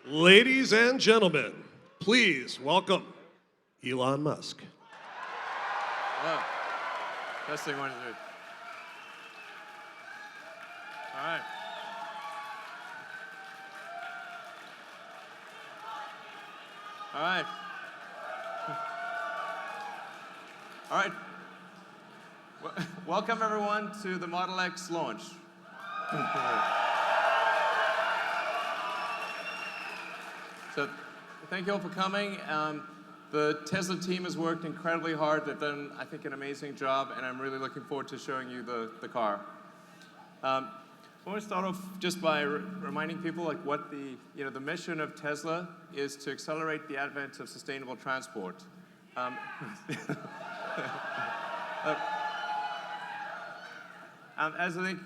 Ladies and gentlemen, please welcome Elon Musk. Hello. Testing 1, 2. All right. All right. All right. Welcome everyone to the Model X launch. So, thank you all for coming. The Tesla team has worked incredibly hard. They've done, I think, an amazing job, and I'm really looking forward to showing you the car. I want to start off just by reminding people like what the mission of Tesla is to accelerate the advent of sustainable transport. As I think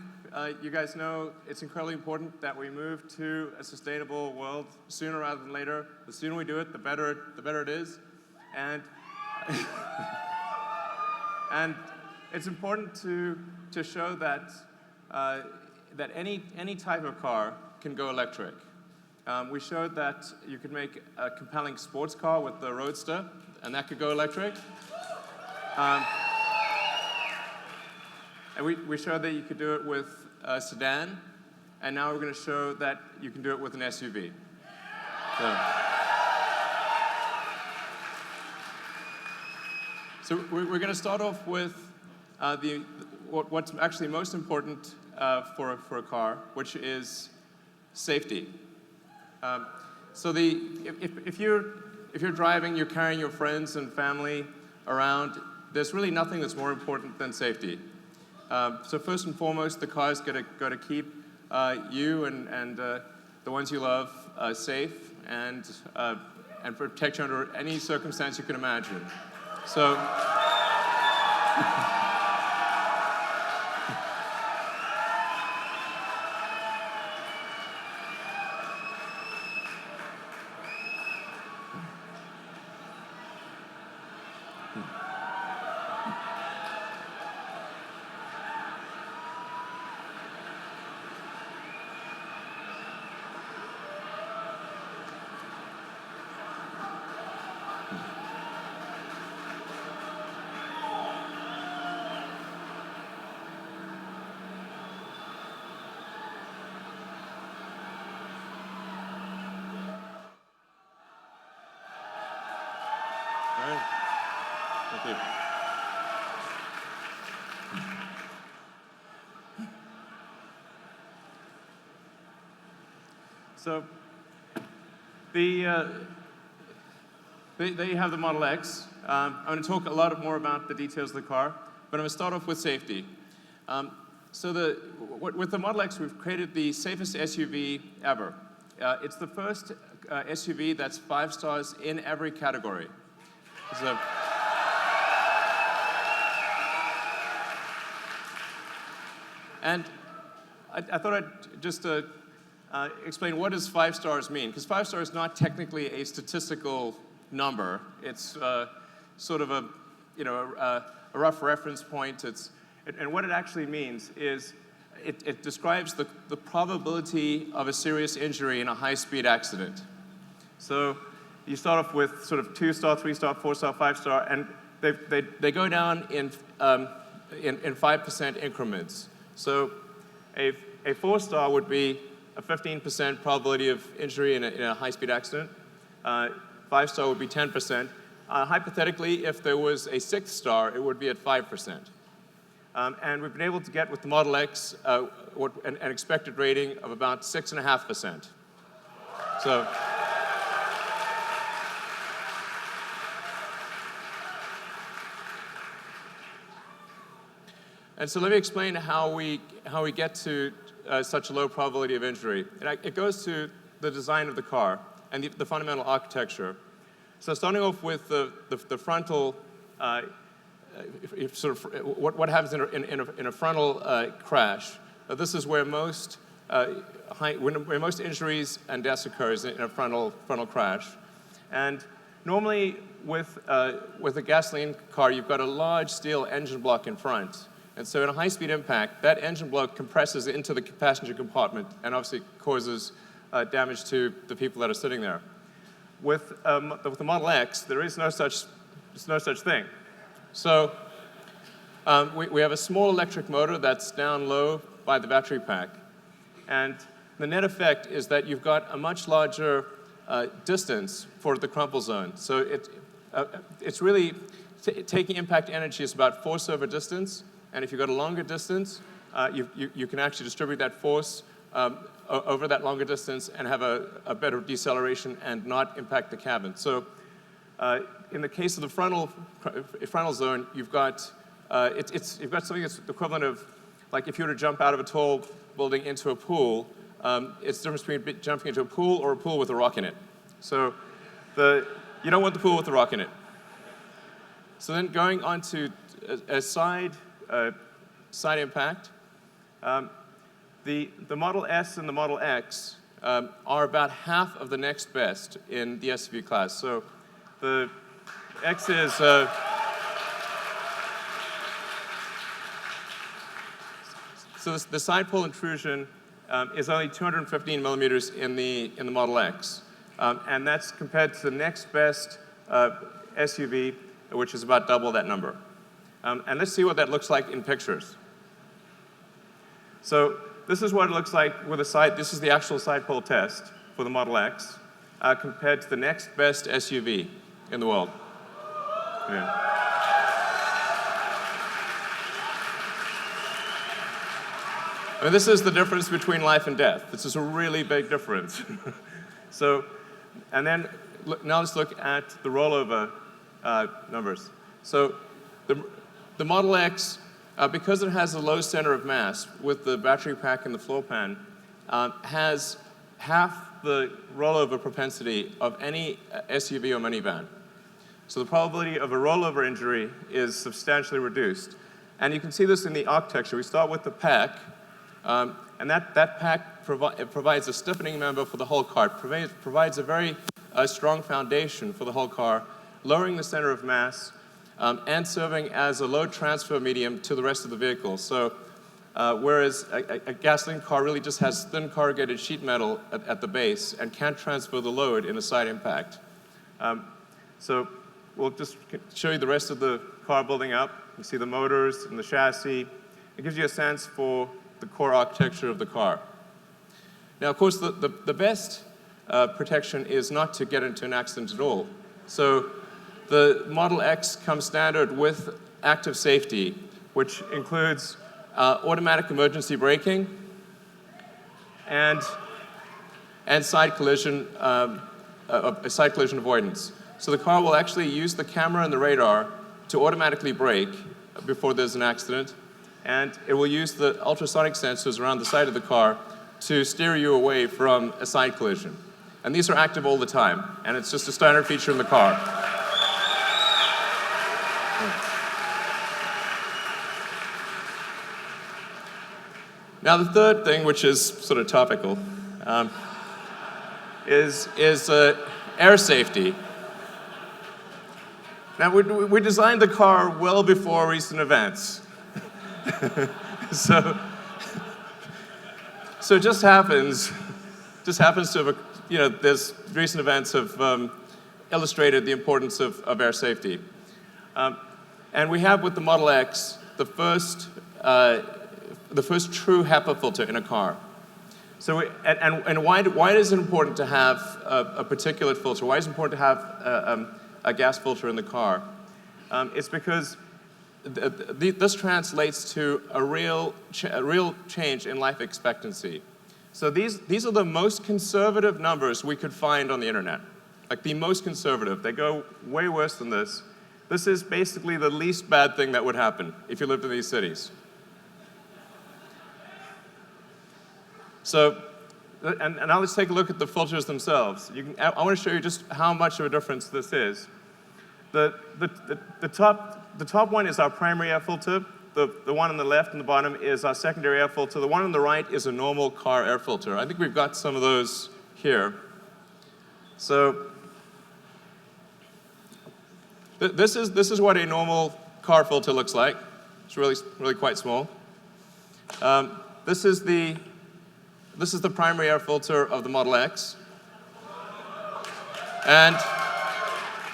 you guys know, it's incredibly important that we move to a sustainable world sooner rather than later. The sooner we do it, the better it is. And and it's important to show that that any type of car can go electric. We showed that you could make a compelling sports car with the Roadster, and that could go electric. And we showed that you could do it with a sedan, and now we're going to show that you can do it with an SUV. So we're going to start off with what's actually most important for a car, which is safety. So if you're driving, you're carrying your friends and family around, there's really nothing that's more important than safety. So first and foremost, the car's got to keep you and the ones you love safe and protect you under any circumstance you can imagine. So. All right. Thank you. So, there you have the Model X. I'm going to talk a lot more about the details of the car, but I'm going to start off with safety. So with the Model X, we've created the safest SUV ever. It's the first SUV that's 5 stars in every category. So, and I thought I'd just explain what does 5 stars mean, because 5 stars is not technically a statistical number. It's sort of a rough reference point. And what it actually means is it describes the probability of a serious injury in a high-speed accident. So you start off with sort of 2-star, 3-star, 4-star, 5-star, and they go down in 5% increments. So a 4-star would be a 15% probability of injury in a high-speed accident. 5-star would be 10%. Hypothetically, if there was a 6th star, it would be at 5%. And we've been able to get with the Model X an expected rating of about 6.5%. So. And so let me explain how we get to such a low probability of injury. It goes to the design of the car and the fundamental architecture. So starting off with the frontal, what happens in a frontal crash. This is where most injuries and deaths occurs in a frontal crash. And normally with a gasoline car, you've got a large steel engine block in front. And so in a high-speed impact, that engine block compresses into the passenger compartment and obviously causes damage to the people that are sitting there. With the Model X, there is no such thing. So we have a small electric motor that's down low by the battery pack. And the net effect is that you've got a much larger distance for the crumple zone. So it's really taking impact energy is about force over distance. And if you've got a longer distance, you can actually distribute that force over that longer distance and have a better deceleration and not impact the cabin. So in the case of the frontal zone, you've got something that's the equivalent of, like if you were to jump out of a tall building into a pool, it's the difference between jumping into a pool or a pool with a rock in it. So you don't want the pool with the rock in it. So then going on to a side impact, the Model S and the Model X are about half of the next best in the SUV class. So the X is so the side pole intrusion is only 215 millimeters in the Model X, and that's compared to the next best SUV, which is about double that number. And let's see what that looks like in pictures. So this is what it looks like with a side. This is the actual side pole test for the Model X compared to the next best SUV in the world. Yeah. I mean, this is the difference between life and death. This is a really big difference. So, and then now let's look at the rollover numbers. So the Model X, because it has a low center of mass with the battery pack and the floor pan, has half the rollover propensity of any SUV or minivan. So the probability of a rollover injury is substantially reduced. And you can see this in the architecture. We start with the pack, and that pack provides a stiffening member for the whole car. It provides a very strong foundation for the whole car, lowering the center of mass, and serving as a load transfer medium to the rest of the vehicle. So whereas a gasoline car really just has thin corrugated sheet metal at the base and can't transfer the load in a side impact. So we'll just show you the rest of the car building up. You see the motors and the chassis. It gives you a sense for the core architecture of the car. Now, of course, the best protection is not to get into an accident at all. So the Model X comes standard with active safety, which includes automatic emergency braking and side collision avoidance. So the car will actually use the camera and the radar to automatically brake before there's an accident, and it will use the ultrasonic sensors around the side of the car to steer you away from a side collision. And these are active all the time, and it's just a standard feature in the car. Now the third thing, which is sort of topical, is air safety. Now we designed the car well before recent events. So it just happens to have, there's recent events have illustrated the importance of air safety. And we have with the Model X the first true HEPA filter in a car. So why is it important to have a particulate filter? Why is it important to have a gas filter in the car? It's because this translates to a real change in life expectancy. So these are the most conservative numbers we could find on the internet, like the most conservative. They go way worse than this. This is basically the least bad thing that would happen if you lived in these cities. So, and now let's take a look at the filters themselves. I want to show you just how much of a difference this is. The top one is our primary air filter. The one on the left and the bottom is our secondary air filter. The one on the right is a normal car air filter. I think we've got some of those here. So this is what a normal car filter looks like. It's really quite small. This is the this is the primary air filter of the Model X. And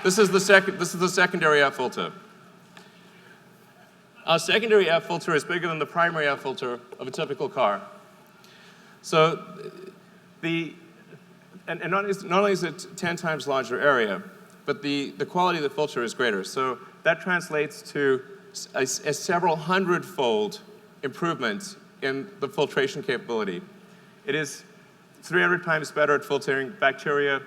this is the secondary air filter. Our secondary air filter is bigger than the primary air filter of a typical car. So and not only is it 10 times larger area, but the quality of the filter is greater. So that translates to a several hundred-fold improvement in the filtration capability. It is 300 times better at filtering bacteria,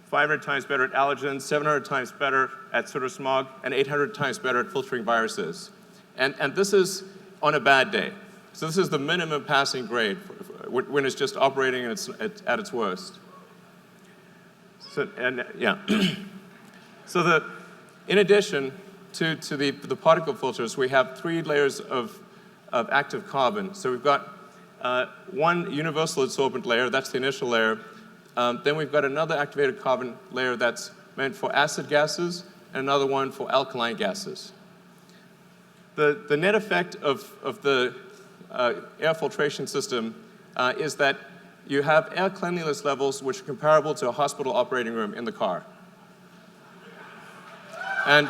500 times better at allergens, 700 times better at soot or smog, and 800 times better at filtering viruses. And this is on a bad day. So this is the minimum passing grade when it's just operating at its worst. So, so in addition to the particle filters, we have 3 layers of active carbon. So we've got one universal adsorbent layer, that's the initial layer. Then we've got another activated carbon layer that's meant for acid gases, and another one for alkaline gases. The net effect of the air filtration system is that you have air cleanliness levels which are comparable to a hospital operating room in the car. And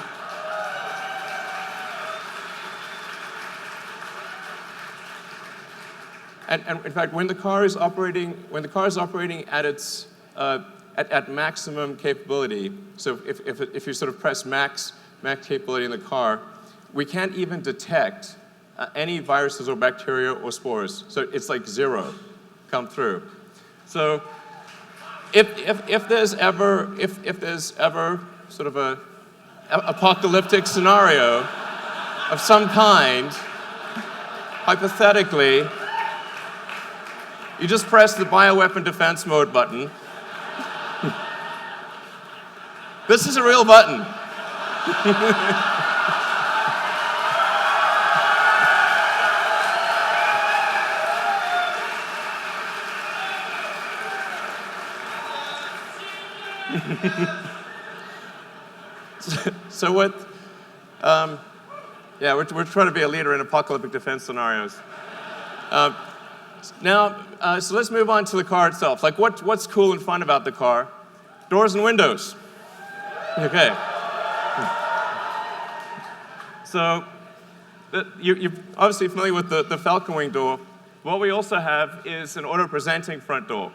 in fact, when the car is operating at its at maximum capability, so if you sort of press max capability in the car, we can't even detect any viruses or bacteria or spores. So it's like 0 come through. So if there's ever sort of a apocalyptic scenario of some kind, hypothetically, you just press the bioweapon defense mode button. This is a real button. So what, we're trying to be a leader in apocalyptic defense scenarios. So let's move on to the car itself. Like, what's cool and fun about the car? Doors and windows. Okay. So you're obviously familiar with the Falcon Wing door. What we also have is an auto-presenting front door.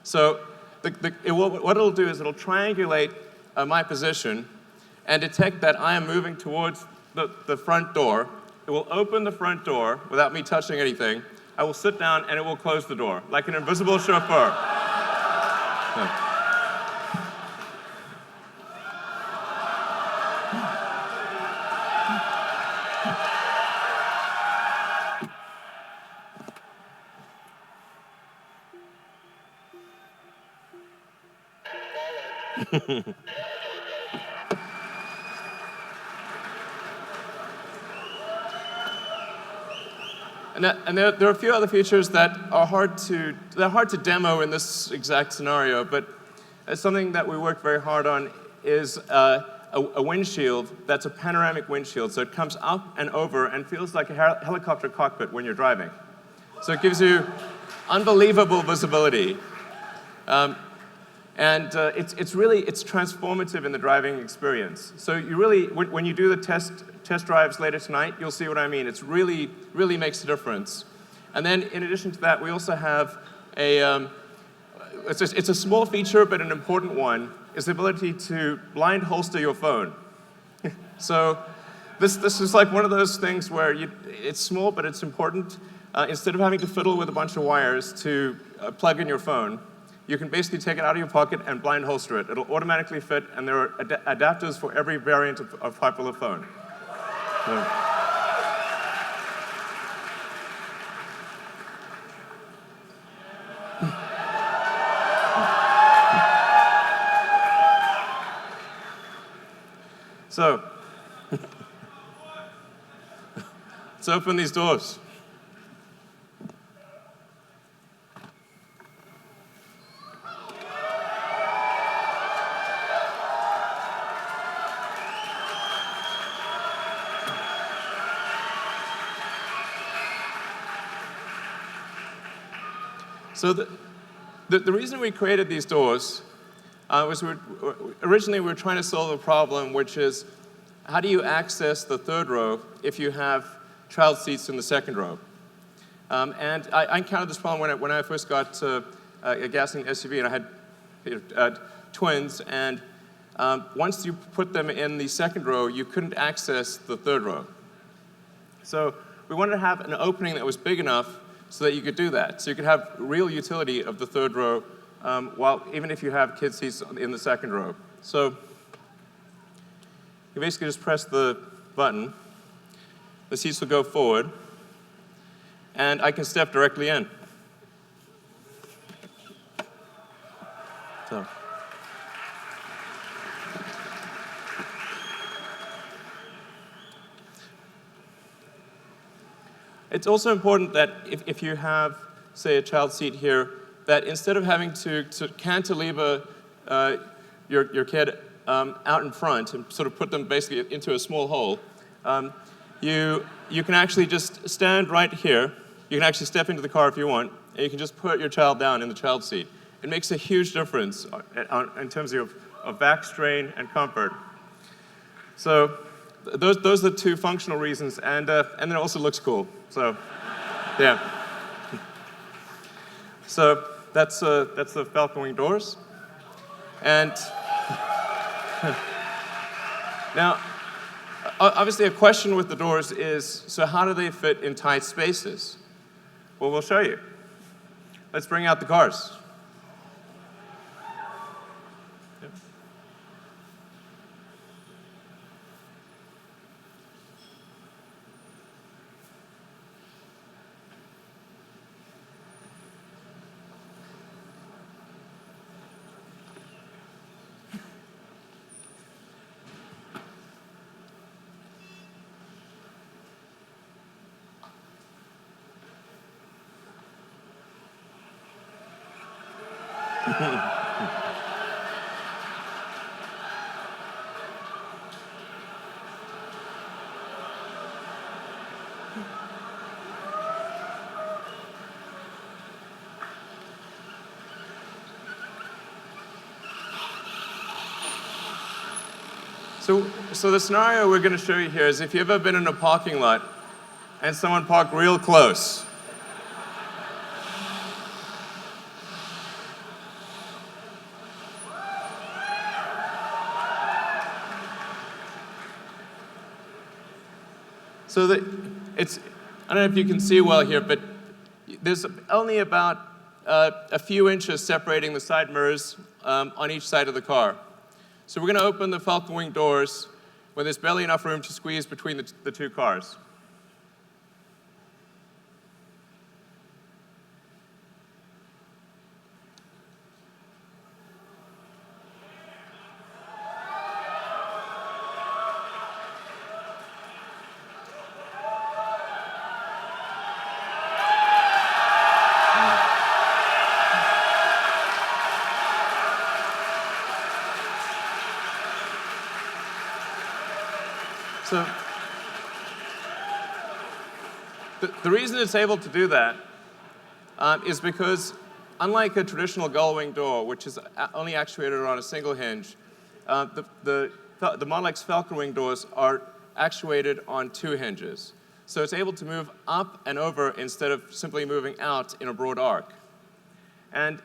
So what it'll do is it'll triangulate my position and detect that I am moving towards the front door. It will open the front door without me touching anything. I will sit down and it will close the door, like an invisible chauffeur. And there are a few other features that are hard to demo in this exact scenario, but something that we worked very hard on is a windshield that's a panoramic windshield. So it comes up and over and feels like a helicopter cockpit when you're driving. So it gives you unbelievable visibility. It's transformative in the driving experience. So you really, when you do the test drives later tonight, you'll see what I mean. It's really makes a difference. And then in addition to that, we also have it's a small feature, but an important one, is the ability to blind holster your phone. So this is like one of those things where it's small, but it's important. Instead of having to fiddle with a bunch of wires to plug in your phone, you can basically take it out of your pocket and blind holster it. It'll automatically fit, and there are adapters for every variant of popular phone. So let's open these doors. So the reason we created these doors was originally we were trying to solve a problem, which is how do you access the third row if you have child seats in the second row? And I encountered this problem when I first got a gasoline SUV, and I had twins, and once you put them in the second row, you couldn't access the third row. So we wanted to have an opening that was big enough so that you could do that. So you could have real utility of the third row, even if you have kid seats in the second row. So you basically just press the button. The seats will go forward, and I can step directly in. So. It's also important that if you have, say, a child seat here, that instead of having to cantilever your kid out in front and sort of put them basically into a small hole, you can actually just stand right here. You can actually step into the car if you want, and you can just put your child down in the child seat. It makes a huge difference in terms of back strain and comfort. So those are the two functional reasons, and then it also looks cool. So, yeah. So that's the Falcon Wing doors, and now obviously a question with the doors is, so how do they fit in tight spaces? Well, we'll show you. Let's bring out the cars. So the scenario we're going to show you here is if you've ever been in a parking lot and someone parked real close. So I don't know if you can see well here, but there's only about a few inches separating the side mirrors on each side of the car. So we're going to open the Falcon Wing doors when there's barely enough room to squeeze between the two cars. So the reason it's able to do that is because, unlike a traditional gull-wing door, which is only actuated on a single hinge, the Model X Falcon Wing doors are actuated on two hinges. So it's able to move up and over instead of simply moving out in a broad arc. And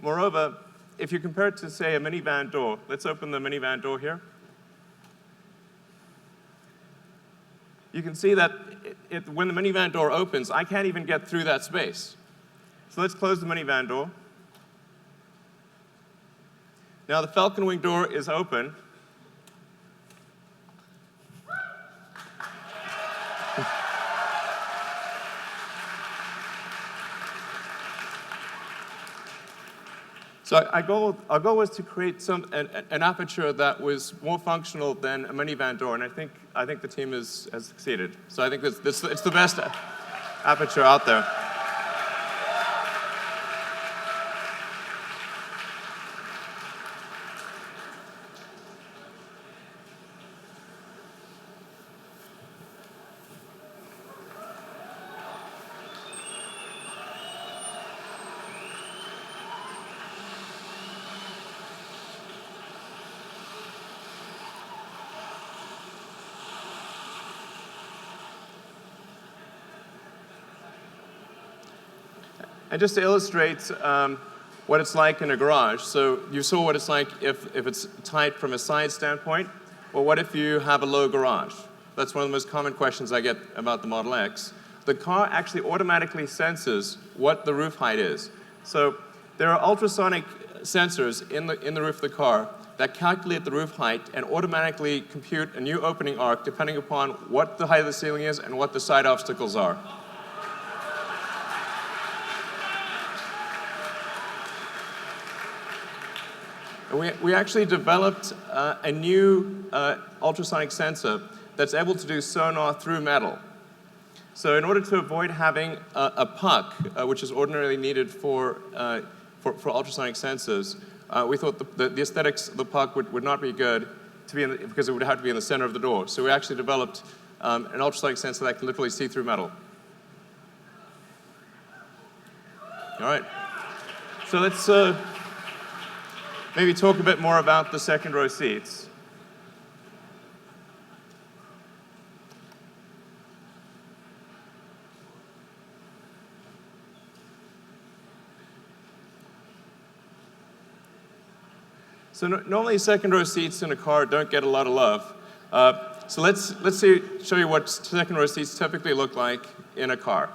moreover, if you compare it to, say, a minivan door, let's open the minivan door here. You can see that when the minivan door opens, I can't even get through that space. So let's close the minivan door. Now the Falcon Wing door is open. So our goal was to create an aperture that was more functional than a minivan door, and I think the team has succeeded. So I think it's the best aperture out there. And just to illustrate what it's like in a garage, so you saw what it's like if it's tight from a side standpoint. Well, what if you have a low garage? That's one of the most common questions I get about the Model X. The car actually automatically senses what the roof height is. So there are ultrasonic sensors in the roof of the car that calculate the roof height and automatically compute a new opening arc depending upon what the height of the ceiling is and what the side obstacles are. And we actually developed a new ultrasonic sensor that's able to do sonar through metal. So in order to avoid having a puck, which is ordinarily needed for ultrasonic sensors, we thought the aesthetics of the puck would not be good because it would have to be in the center of the door. So we actually developed an ultrasonic sensor that can literally see through metal. All right. So let's maybe talk a bit more about the second row seats. So normally second row seats in a car don't get a lot of love. So let's show you what second row seats typically look like in a car.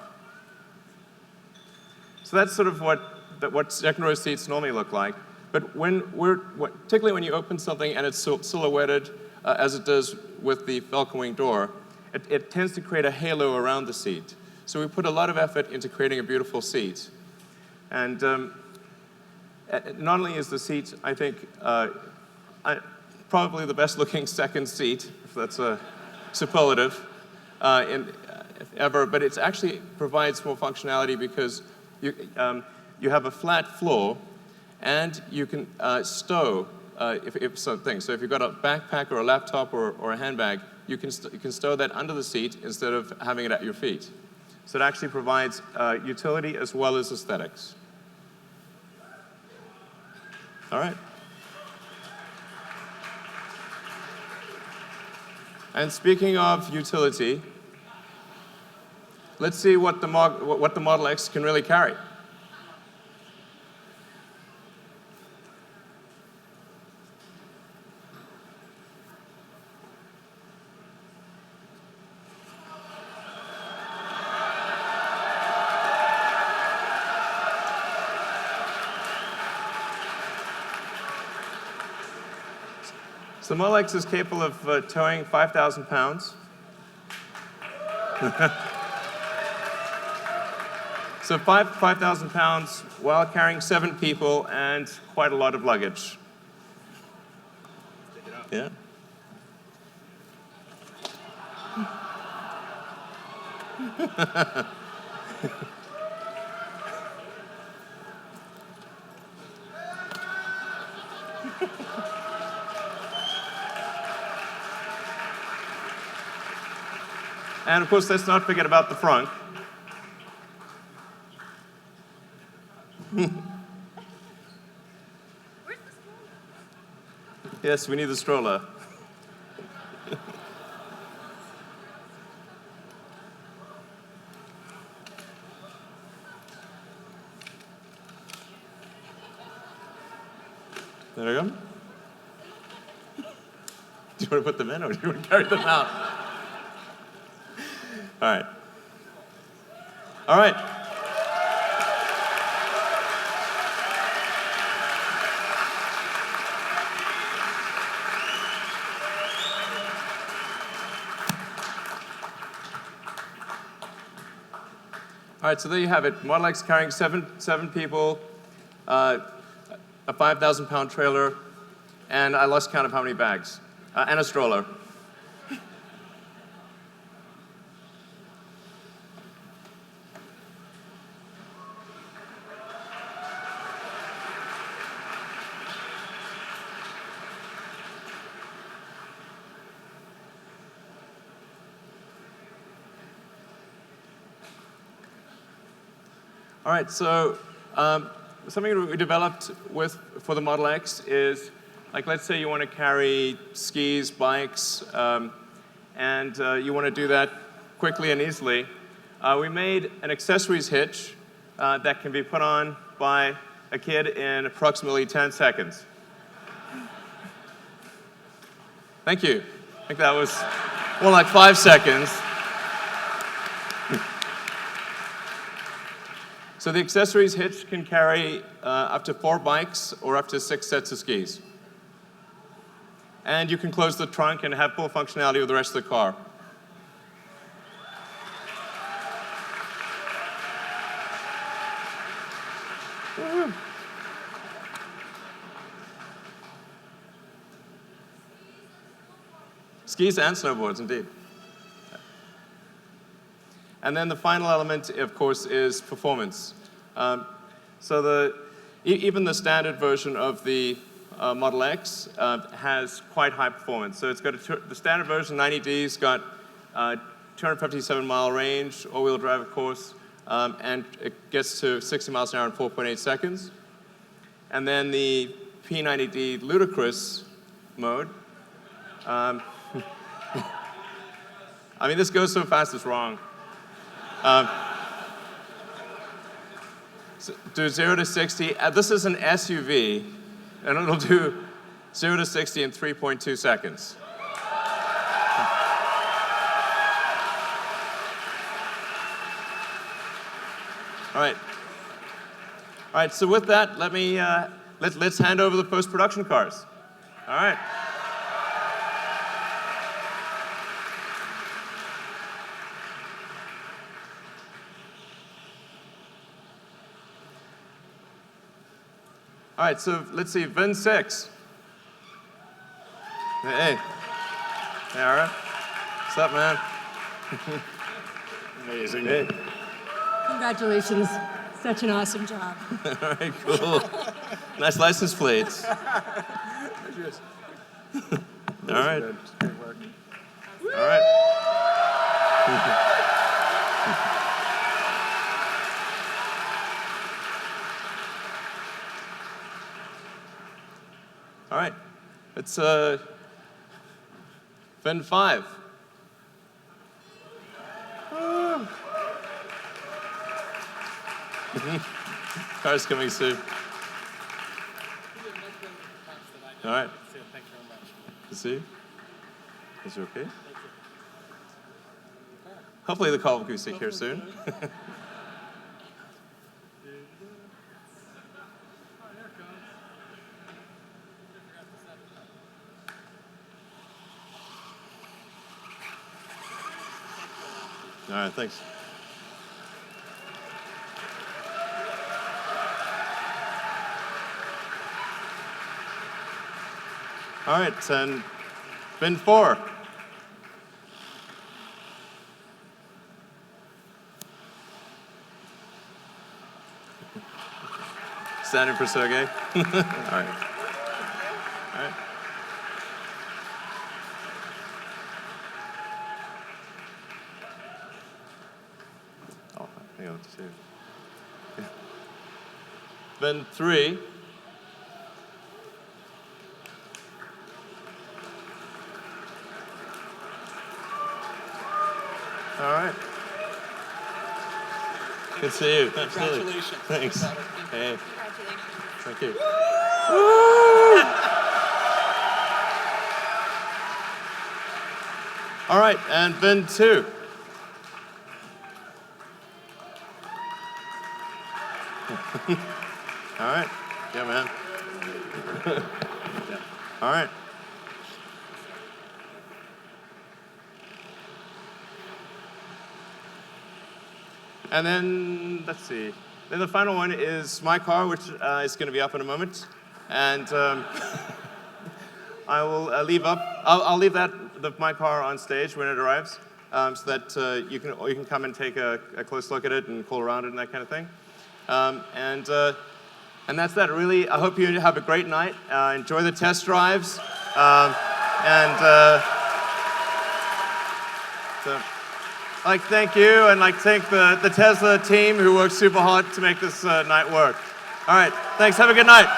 So that's sort of what second row seats normally look like. But particularly when you open something and it's silhouetted, as it does with the Falcon Wing door, it tends to create a halo around the seat. So we put a lot of effort into creating a beautiful seat. And not only is the seat, I think, probably the best looking second seat, if that's a superlative, ever, but it actually provides more functionality because you have a flat floor and you can stow if something. So if you've got a backpack or a laptop or a handbag, you can stow that under the seat instead of having it at your feet. So it actually provides utility as well as aesthetics. All right. And speaking of utility, let's see what the Model X can really carry. So the Model X is capable of towing 5,000 pounds. So 5,000 pounds while carrying 7 people and quite a lot of luggage. Yeah. And of course, let's not forget about the front. Where's the stroller? Yes, we need the stroller. There we go. Do you want to put them in or do you want to carry them out? All right. All right. All right, so there you have it. Model X carrying seven people, a 5,000 pound trailer, and I lost count of how many bags, and a stroller. All right, so something that we developed for the Model X is, like, let's say you want to carry skis, bikes, and you want to do that quickly and easily. We made an accessories hitch that can be put on by a kid in approximately 10 seconds. Thank you. I think that was more like 5 seconds. So the accessories hitch can carry up to 4 bikes or up to 6 sets of skis. And you can close the trunk and have full functionality with the rest of the car. Woo. Skis and snowboards, indeed. And then the final element, of course, is performance. Even the standard version of the Model X has quite high performance. So it's got the standard version, 90D's, got 257-mile range, all-wheel drive, of course, and it gets to 60 miles an hour in 4.8 seconds. And then the P90D Ludicrous mode. I mean, this goes so fast it's wrong. So do 0 to 60. This is an SUV, and it'll do 0 to 60 in 3.2 seconds. All right. So with that, let's hand over the post-production cars. All right. All right, so let's see, VIN 6. Hey. Hey, all right. What's up, man? Amazing. Hey. Congratulations. Such an awesome job. All right, cool. Nice license plates. All right. Great work. All right. All right, it's VIN 5. Car's coming soon. All right. Thank you very much. Good to see you. Is it okay? Hopefully the call will be here soon. All right, thanks. All right, and VIN 4. Standing for Sergey. All right. All right. Oh, hang on, let's see. VIN 3. All right. Good to see you. Absolutely. Congratulations. Thanks. Hey. Congratulations. Thank you. All right, and VIN 2. All right. Yeah, man. All right. And then, let's see. Then the final one is my car, which is going to be up in a moment. And I will I'll leave my car on stage when it arrives, so that you can come and take a close look at it and call around it and that kind of thing. And that's that. Really, I hope you have a great night. Enjoy the test drives. So I'd like to thank you and like to thank the Tesla team who worked super hard to make this night work. All right, thanks. Have a good night.